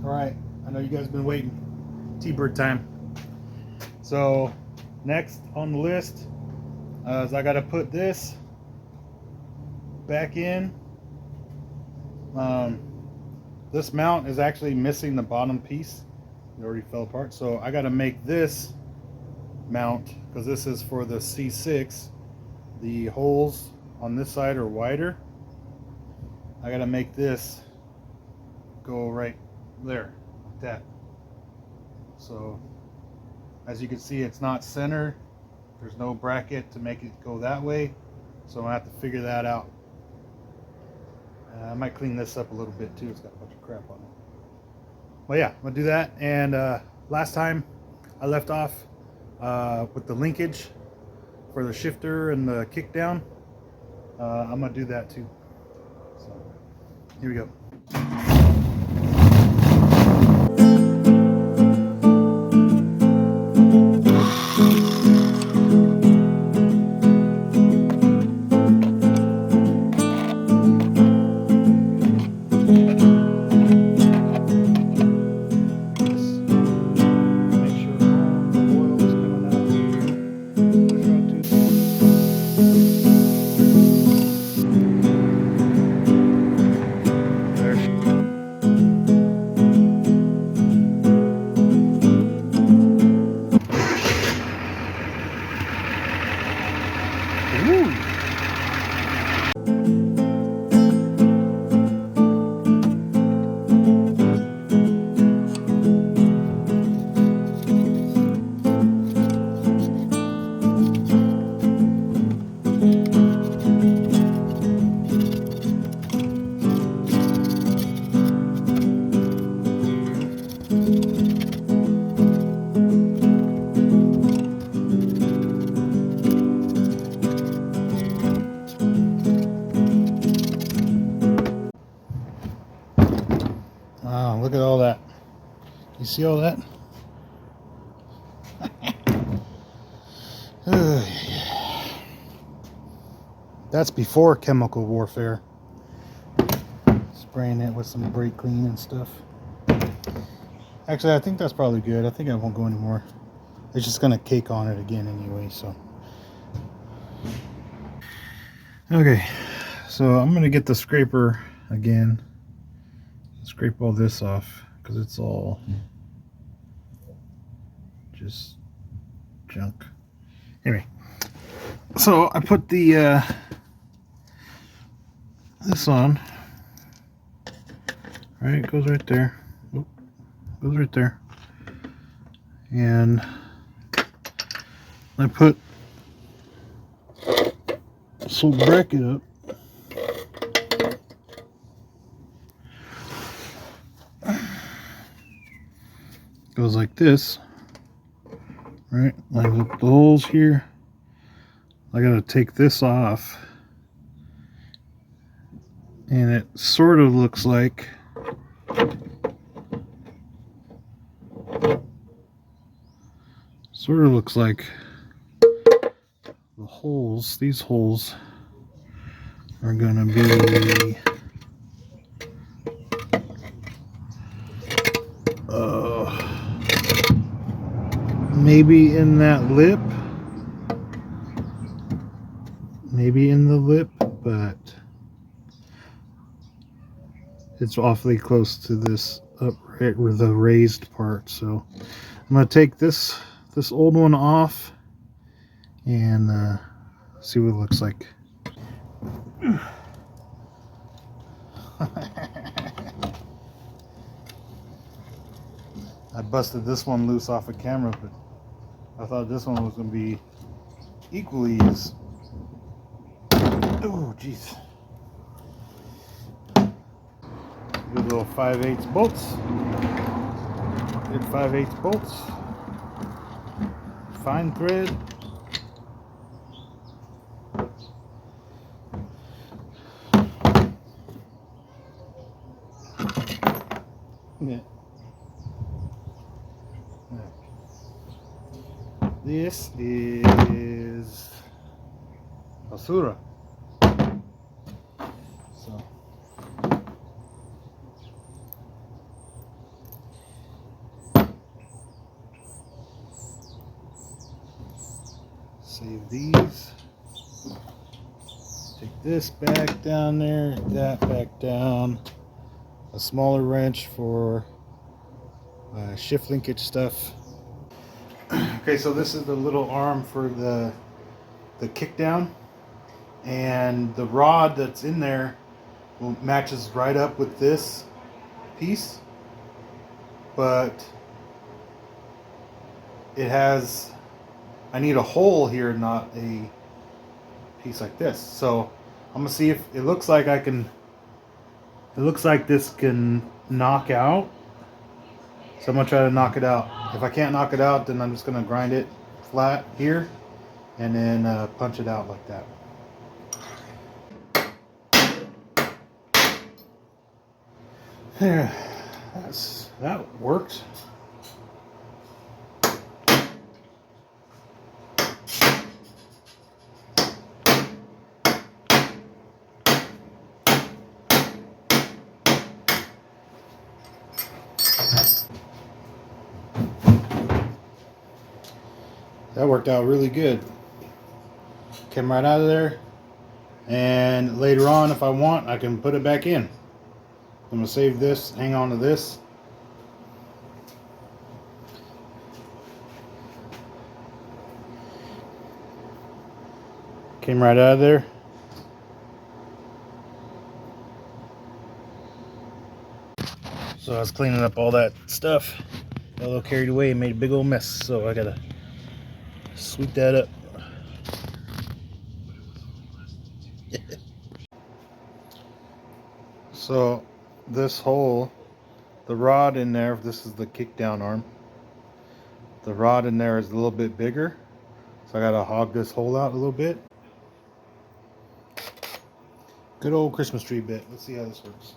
Alright, I know you guys have been waiting. T-bird time. So, next on the list is I gotta put this back in. This mount is actually missing the bottom piece. It already fell apart. So I gotta make this mount, because this is for the C6. The holes on this side are wider. I gotta make this go right there, like that. So as you can see, it's not centered. There's no bracket to make it go that way, so I'm gonna have to figure that out. I might clean this up a little bit too. It's got a bunch of crap on it. Well, yeah, I'm gonna do that. And last time I left off with the linkage for the shifter and the kick down. I'm gonna do that too. So here we go. Wow, look at all that. You see all that? That's before chemical warfare. Spraying it with some brake clean and stuff. Actually, I think that's probably good. I think I won't go anymore. It's just gonna cake on it again anyway, so. Okay, so I'm gonna get the scraper again. Scrape all this off because it's all just junk. Anyway, so I put the this on. All right, it goes right there. Oop, goes right there, and I put this little bracket up. Goes like this, right? Lines up the holes here. I gotta take this off, and it sort of looks like the holes, these holes are gonna be maybe in that lip, maybe in the lip, but it's awfully close to this upright or the raised part. So I'm gonna take this old one off and see what it looks like. I busted this one loose off of camera, but I thought this one was going to be equally as... Oh, jeez. Good little 5/8 bolts. Good 5/8 bolts. Fine thread. Yeah. This is basura. So Save these. Take this back down there, that back down. A smaller wrench for shift linkage stuff. Okay, so this is the little arm for the kick down, and the rod that's in there matches right up with this piece, but it has, I need a hole here, not a piece like this. So I'm gonna see if it looks like I can, it looks like this can knock out. So I'm gonna try to knock it out. If I can't knock it out, then I'm just gonna grind it flat here and then punch it out like that. There, that worked. That worked out really good. Came right out of there, and later on, if I want, I can put it back in. I'm gonna save this, hang on to this. Came right out of there. So I was cleaning up all that stuff. Got a little carried away and made a big old mess, so I gotta sweep that up. So this hole, the rod in there, this is the kick down arm. The rod in there is a little bit bigger, so I gotta hog this hole out a little bit. Good old Christmas tree bit. Let's see how this works.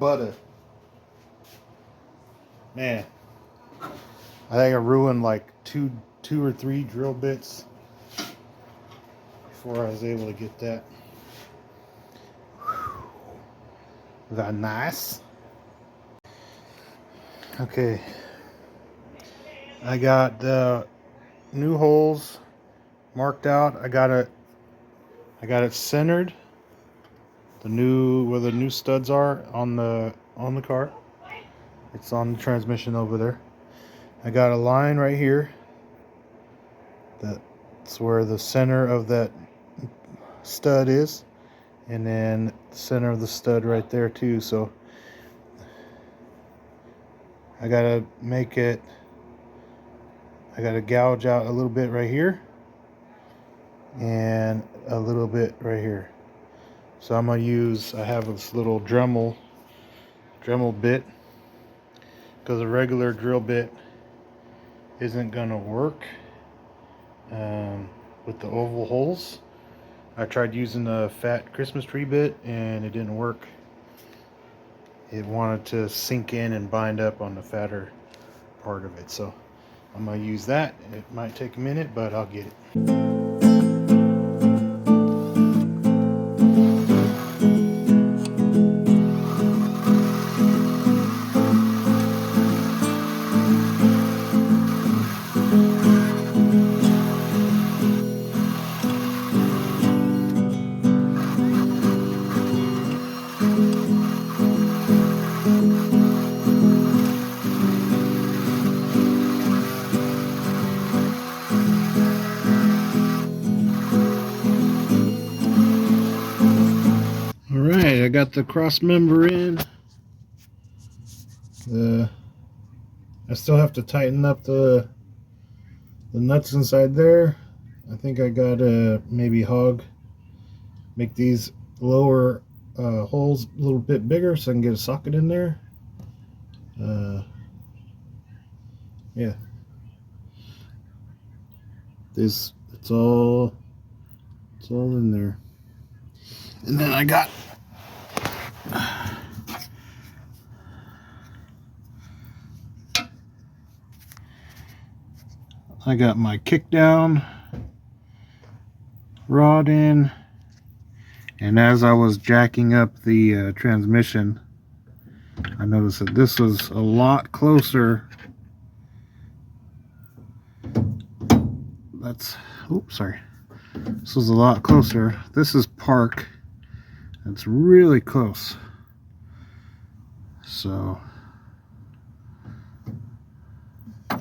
Butter. Man, I think I ruined like two or three drill bits before I was able to get that. That nice. Okay, I got the new holes marked out. I got it centered. The new, where the new studs are on the car. It's on the transmission over there. I got a line right here. That's where the center of that stud is, and then the center of the stud right there too. So I gotta make it, I gotta gouge out a little bit right here and a little bit right here. So I'm gonna use, I have this little Dremel bit, because a regular drill bit isn't gonna work with the oval holes. I tried using the fat Christmas tree bit and it didn't work. It wanted to sink in and bind up on the fatter part of it. So I'm gonna use that. It might take a minute, but I'll get it. Alright, I got the cross member in. I still have to tighten up the nuts inside there. I think I gotta maybe make these lower holes a little bit bigger so I can get a socket in there. Yeah. It's all in there. And then I got my kick down rod in, and as I was jacking up the transmission, I noticed that this was a lot closer. Oops, sorry. This was a lot closer. This is park. It's really close. So I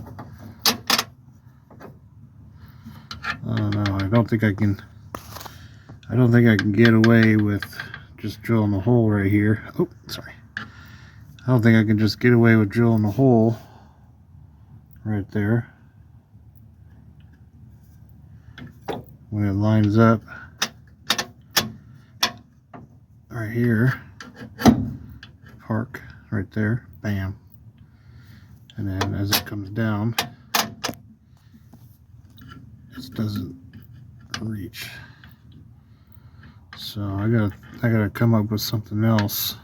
don't know. I don't think I can get away with just drilling a hole right here. Oh, sorry. I don't think I can just get away with drilling a hole right there when it lines up right here. Park right there, bam. And then as it comes down, it doesn't reach. So I gotta come up with something else.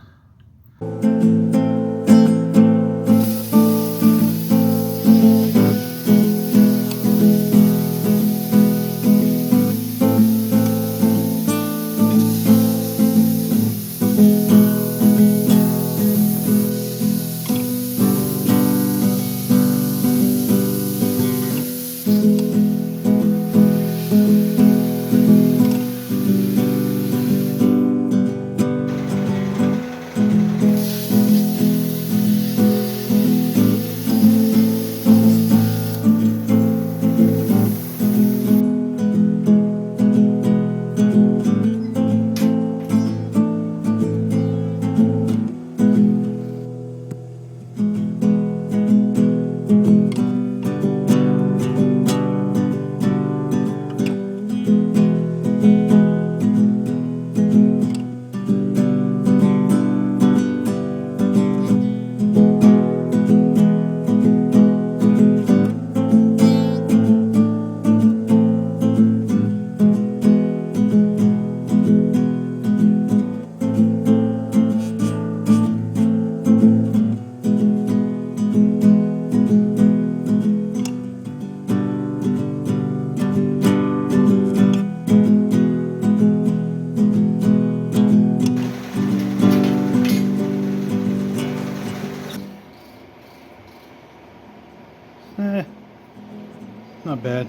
Not bad.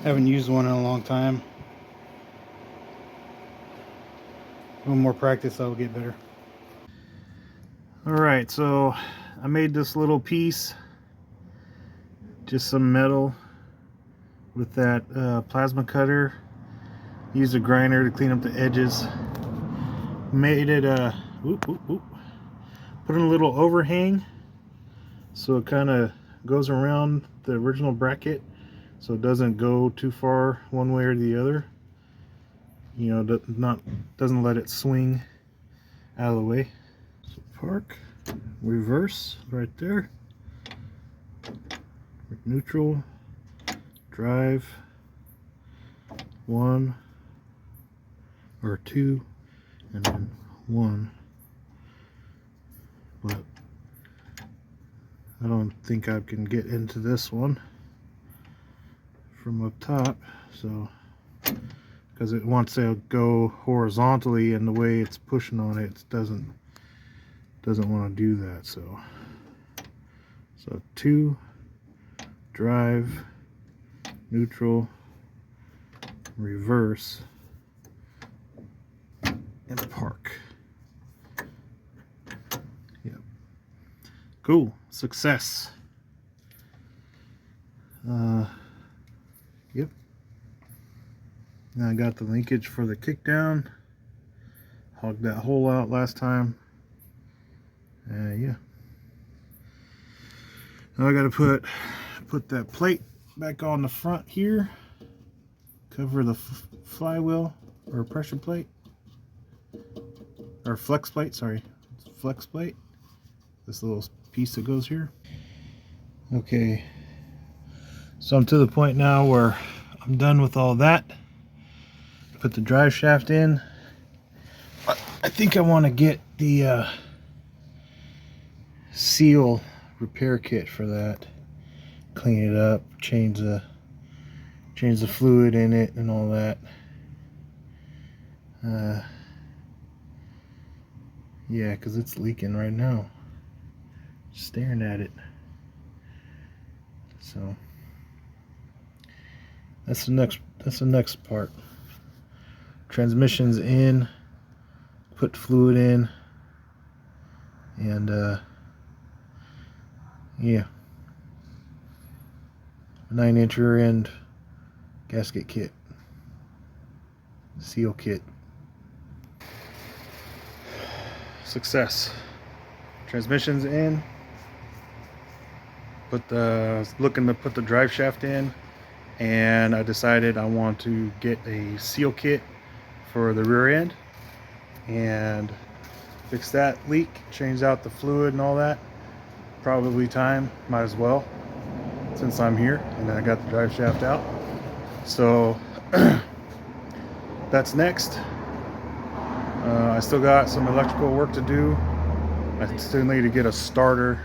Haven't used one in a long time. A little more practice, I'll get better. Alright, so I made this little piece, just some metal with that plasma cutter. Used a grinder to clean up the edges. Made it put in a little overhang so it kind of goes around the original bracket so it doesn't go too far one way or the other. You know, doesn't let it swing out of the way. So park, reverse right there, neutral, drive, 1 or 2, and then 1. But I don't think I can get into this one from up top, so because it wants to go horizontally, and the way it's pushing on it, doesn't want to do that. So 2, drive, neutral, reverse, and park. Yep. Cool. Success. Yep. Now I got the linkage for the kickdown. Hogged that hole out last time. Yeah. Now I gotta put that plate back on the front here. Cover the flywheel or pressure plate. Or flex plate, sorry. Flex plate. This little piece that goes here. Okay, So I'm to the point now where I'm done with all that. Put the drive shaft in. I think I want to get the seal repair kit for that. Clean it up, change the fluid in it and all that. Yeah, because it's leaking right now. Just staring at it. So that's the next part. Transmission's in, put fluid in, and yeah, 9-inch rear end gasket kit, seal kit. Success. Transmission's in. Looking to put the drive shaft in, and I decided I want to get a seal kit for the rear end and fix that leak, change out the fluid and all that. Probably time, might as well, since I'm here and I got the drive shaft out. So that's next. I still got some electrical work to do. I still need to get a starter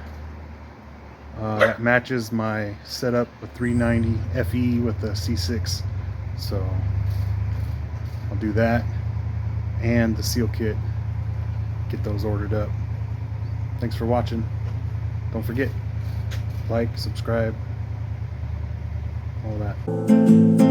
that matches my setup with 390 FE with the C6. So I'll do that, and the seal kit, get those ordered up. Thanks for watching. Don't forget, like, subscribe, all that.